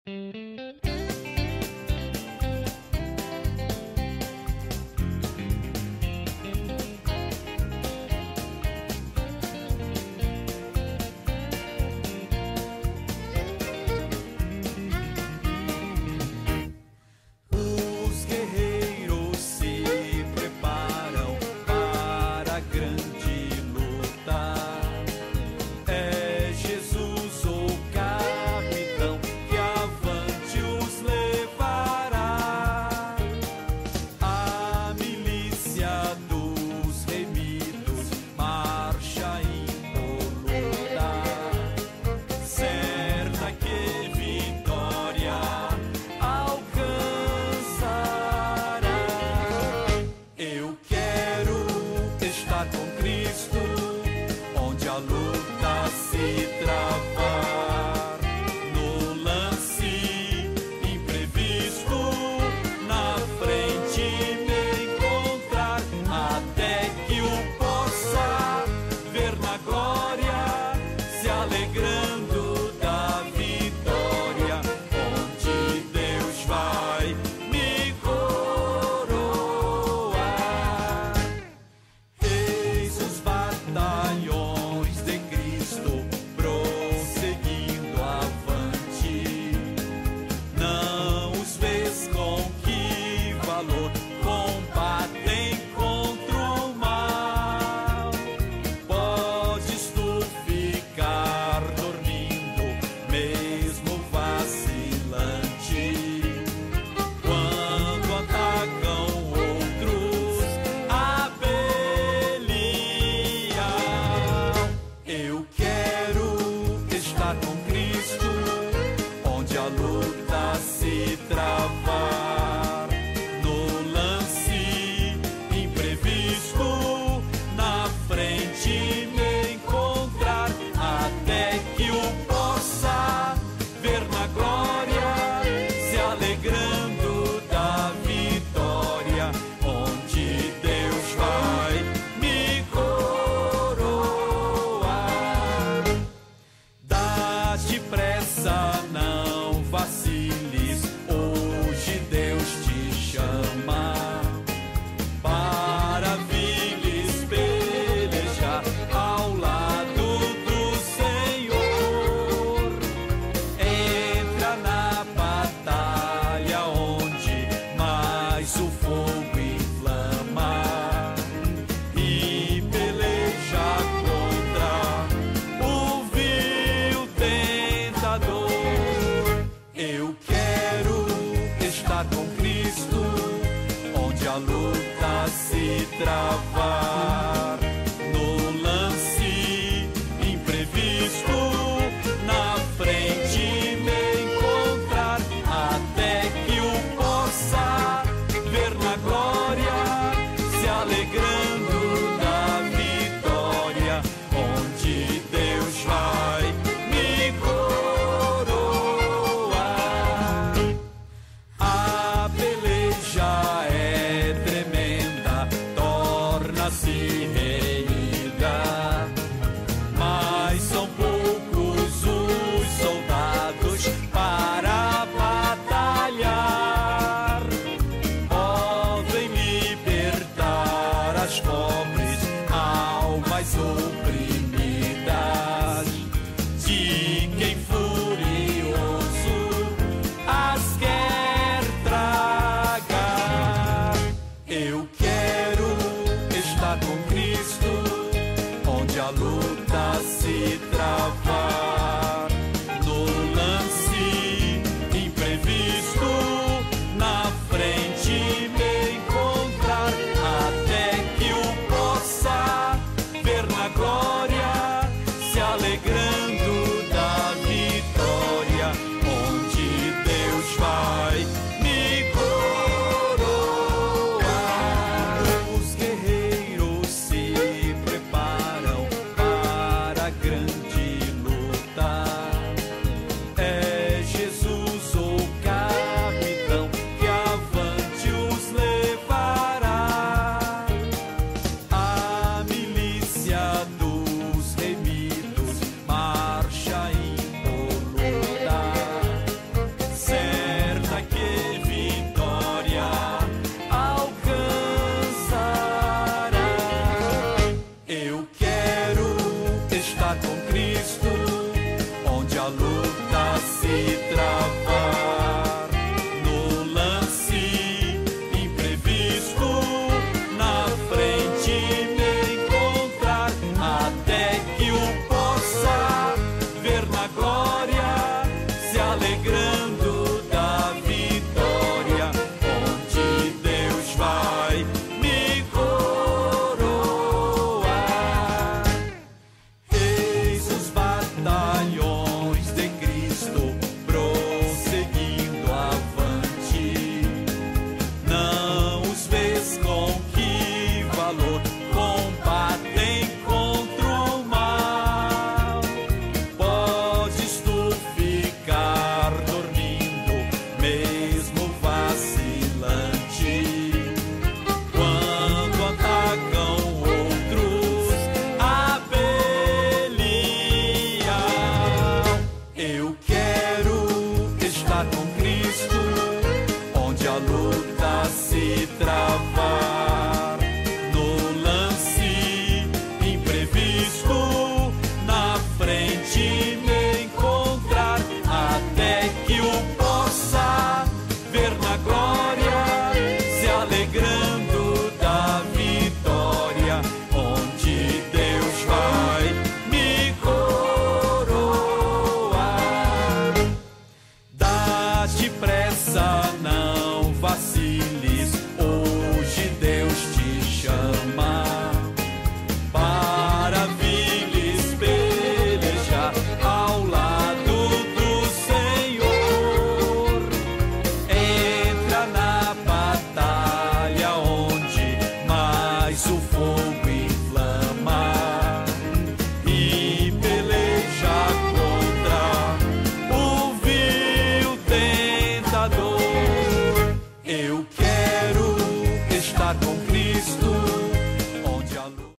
Os guerreiros se preparam para a grande luta. É Jesus o capitão que avante os levará. A milícia dos remidos marcha impoluta, certa que vitória alcançará. Eu quero estar com Cristo, onde a luta se travar, no lance imprevisto, na frente me encontrar, até que o possa ver na glória, se alegrando da vitória, onde Deus vai me coroar. Eis os batalhões de Cristo prosseguindo avante. Não os vês com que valor combatem contra o mal. Podes tu ficar dormindo, mesmo vacilante, quando atacam outros a pelear. Eu quero estar com Cristo, onde a luta se travar, no lance imprevisto, na frente me encontrar, até que o possa ver na glória, se alegrando da vitória, onde Deus vai me coroar. Dá-te pressa, não vaciles, hoje Deus te chama para vires pelejar ao lado do Senhor. Entra na batalha onde mais o fogo inflama e peleja contra o vil tentador. Eu quero estar com Cristo, onde a luta se travar, no lance imprevisto, na frente me encontrar, até que o possa ver na glória, se alegrando da vitória, onde Deus vai me coroar. A peleja é tremenda, torna-se se travar no lance imprevisto, na frente me encontrar, até que o possa ver na glória, se alegrando da vitória, onde Deus vai me coroar. Eis os batalhões de Cristo prosseguindo avante. Não os vês com que valor combatem contra o mal. Podes tu ficar dormindo, mesmo vacilante, quando atacam outros a pelear. Eu quero estar com